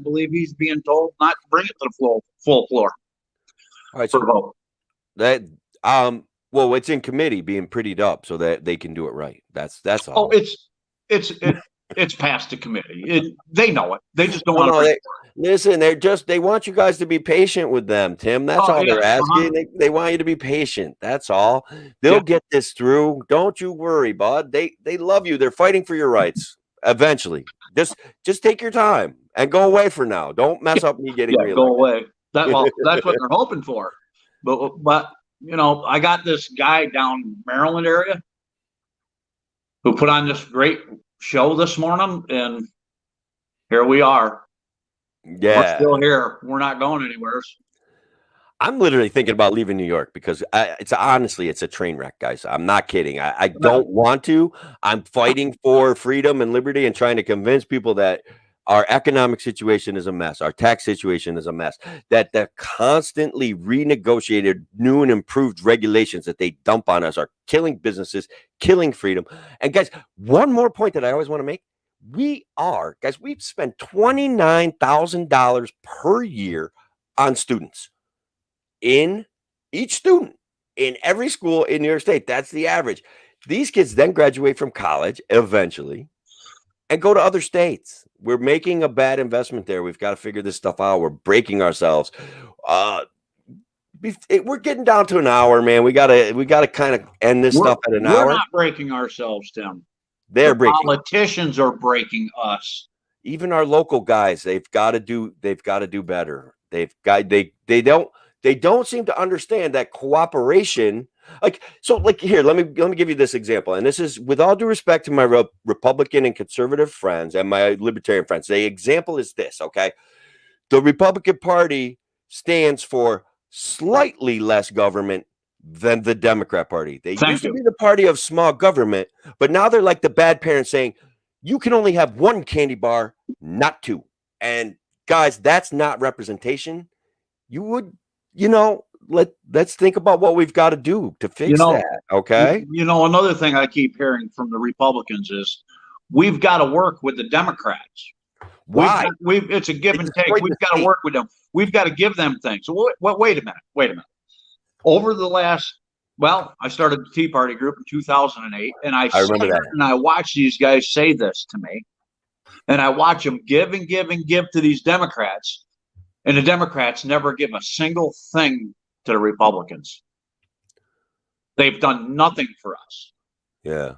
believe he's being told not to bring it to the full floor. All right, so well, it's in committee being prettied up so that they can do it right. That's all. Oh, it's past the committee. They know it. They just don't want to. Listen, they want you guys to be patient with them, Tim. That's all they're asking. They want you to be patient. That's all. They'll get this through. Don't you worry, bud. They love you. They're fighting for your rights. Eventually, just take your time and go away for now. Don't mess up me getting reelected. Go away. That's what they're hoping for. But I got this guy down Maryland area who put on this great show this morning, and here we are. Yeah, we're still here. We're not going anywhere. I'm literally thinking about leaving New York because it's honestly, it's a train wreck, guys. I'm not kidding. I don't want to. I'm fighting for freedom and liberty and trying to convince people that our economic situation is a mess. Our tax situation is a mess. That the constantly renegotiated new and improved regulations that they dump on us are killing businesses, killing freedom. And guys, one more point that I always want to make. We've spent $29,000 per year on students in each student in every school in New York State. That's the average. These kids then graduate from college eventually and go to other states. We're making a bad investment there. We've got to figure this stuff out. We're breaking ourselves. We're getting down to an hour, man. We gotta kind of end this stuff at an hour. We're not breaking ourselves, Tim. They're breaking. Politicians are breaking us. Even our local guys, they've got to do better. They don't seem to understand that cooperation. Here, let me give you this example. And this is with all due respect to my Republican and conservative friends and my libertarian friends. The example is this, okay? The Republican Party stands for slightly less government than the Democrat Party. They used to be the party of small government, but now they're like the bad parents saying, you can only have one candy bar, not two. And guys, that's not representation. Let's think about what we've got to do to fix that. Okay. Another thing I keep hearing from the Republicans is we've got to work with the Democrats. Why? It's a give and take. We've got to work with them. We've got to give them things. So wait a minute. Over the last, I started the Tea Party group in 2008, and I remember that. And I watched these guys say this to me, and I watch them give and give and give to these Democrats, and the Democrats never give a single thing to the Republicans. They've done nothing for us. Yeah.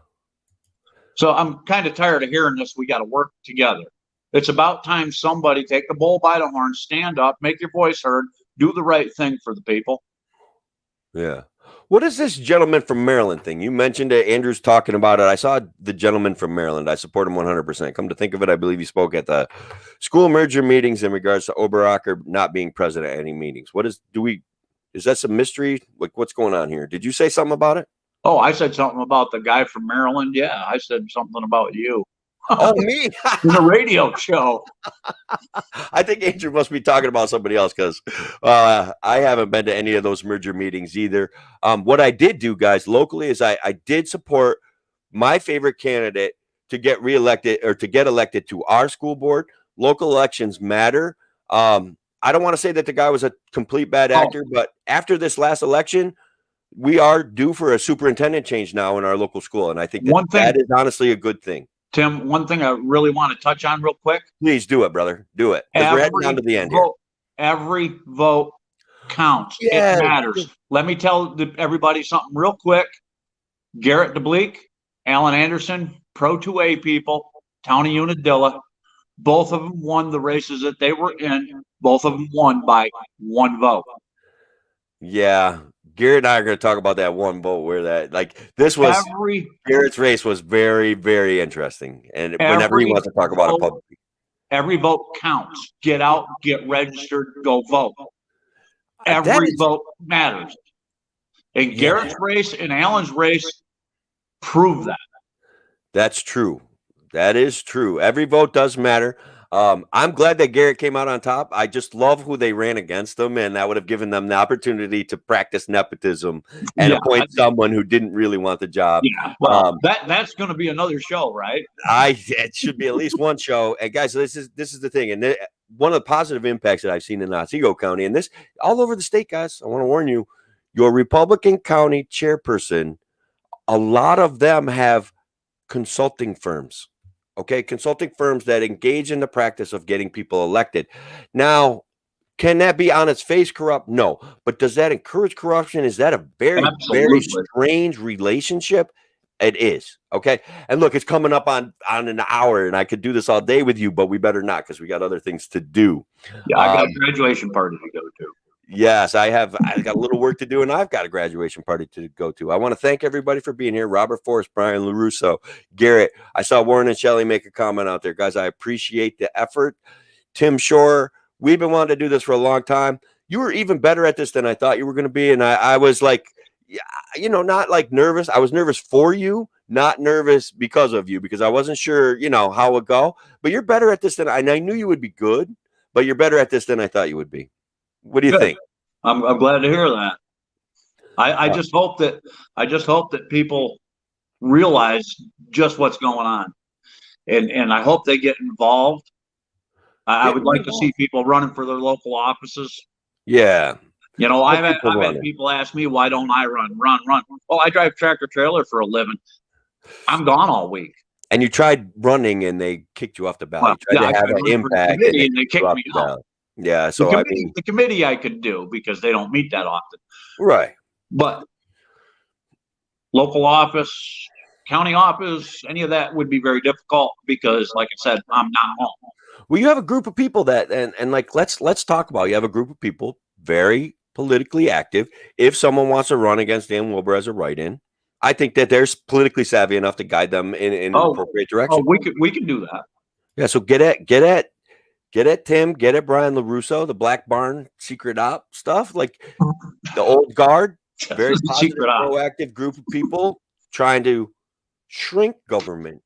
So I'm kind of tired of hearing this. We got to work together. It's about time somebody take the bull by the horn, stand up, make your voice heard, do the right thing for the people. Yeah. What is this gentleman from Maryland thing? You mentioned it. Andrew's talking about it. I saw the gentleman from Maryland. I support him 100%. Come to think of it, I believe he spoke at the school merger meetings in regards to Oberacker not being present at any meetings. Is that some mystery? Like, what's going on here? Did you say something about it? Oh, I said something about the guy from Maryland. Yeah, I said something about you. Oh, me? In a radio show. I think Andrew must be talking about somebody else because I haven't been to any of those merger meetings either. What I did do, guys, locally is I did support my favorite candidate to get reelected or to get elected to our school board. Local elections matter. I don't want to say that the guy was a complete bad actor, but after this last election, we are due for a superintendent change now in our local school. And I think that is honestly a good thing. Tim, one thing I really want to touch on real quick. Please do it, brother. Do it. We're heading down to the end here. Every vote counts. It matters. Let me tell everybody something real quick. Garrett DeBleek, Alan Anderson, Pro 2A people, Town of Unadilla, both of them won the races that they were in. Both of them won by one vote. Yeah. Garrett and I are going to talk about that one vote where Garrett's race was very, very interesting. And whenever he wants to talk about it publicly. Every vote counts. Get out, get registered, go vote. Every vote matters. And Garrett's race and Alan's race prove that. That's true. That is true. Every vote does matter. I'm glad that Garrett came out on top. I just love who they ran against them, and that would have given them the opportunity to practice nepotism and appoint someone who didn't really want the job. Yeah, well, that's going to be another show, right? It should be at least one show. And guys, this is the thing, and one of the positive impacts that I've seen in Otsego County, and this all over the state, guys. I want to warn you, your Republican county chairperson, a lot of them have consulting firms. Okay, consulting firms that engage in the practice of getting people elected. Now, can that be on its face corrupt? No. But does that encourage corruption? Is that a very, very strange relationship? It is. Okay. And look, it's coming up on an hour, and I could do this all day with you, but we better not because we got other things to do. Yeah, I got a graduation party to go to. Yes, I got a little work to do, and I've got a graduation party to go to. I want to thank everybody for being here. Robert Forrest, Brian LaRusso, Garrett. I saw Warren and Shelley make a comment out there. Guys, I appreciate the effort. Tim Schorer, we've been wanting to do this for a long time. you were even better at this than I thought you were going to be. And I was like, yeah, you know, not like nervous. I was nervous for you, not nervous because of you, because I wasn't sure, you know, how it would go. But you're better at this than I knew you would be good, but you're better at this than I thought you would be. What do you Good. think? I'm glad to hear that. I just hope that people realize just what's going on, and I hope they get involved. I would like to see people running for their local offices. Yeah. You know, I've had people ask me, why don't I run? Oh, I drive tractor trailer for a living. I'm gone all week. And you tried running and they kicked you off the ballot. You tried to have an impact and they kicked me out. Yeah. So the committee I could do because they don't meet that often. Right. But local office, county office, any of that would be very difficult because, like I said, I'm not home. Well, you have a group of people that, and like, let's talk about, you have a group of people very politically active. If someone wants to run against Dan Wilbur as a write-in, I think that they're politically savvy enough to guide them in an appropriate direction. Oh, we can do that. Yeah. So get at Tim, get at Brian LaRusso, the Black Barn secret op stuff, like the old guard, very positive, proactive group of people trying to shrink government.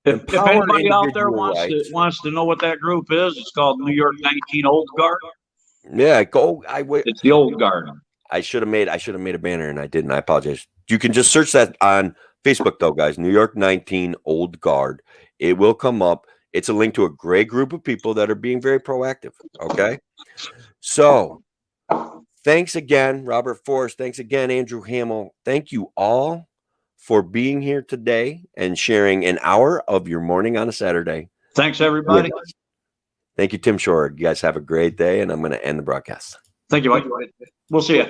If anybody out there wants to know what that group is, it's called New York 19 Old Guard. Yeah, It's the Old Guard. I should have made a banner and I didn't. I apologize. You can just search that on Facebook though, guys. New York 19 Old Guard. It will come up. It's a link to a great group of people that are being very proactive. Okay. So thanks again, Robert Forrest. Thanks again, Andrew Hamill. Thank you all for being here today and sharing an hour of your morning on a Saturday. Thanks, everybody. Thank you, Tim Schorer. You guys have a great day, and I'm going to end the broadcast. Thank you, Mike. We'll see you.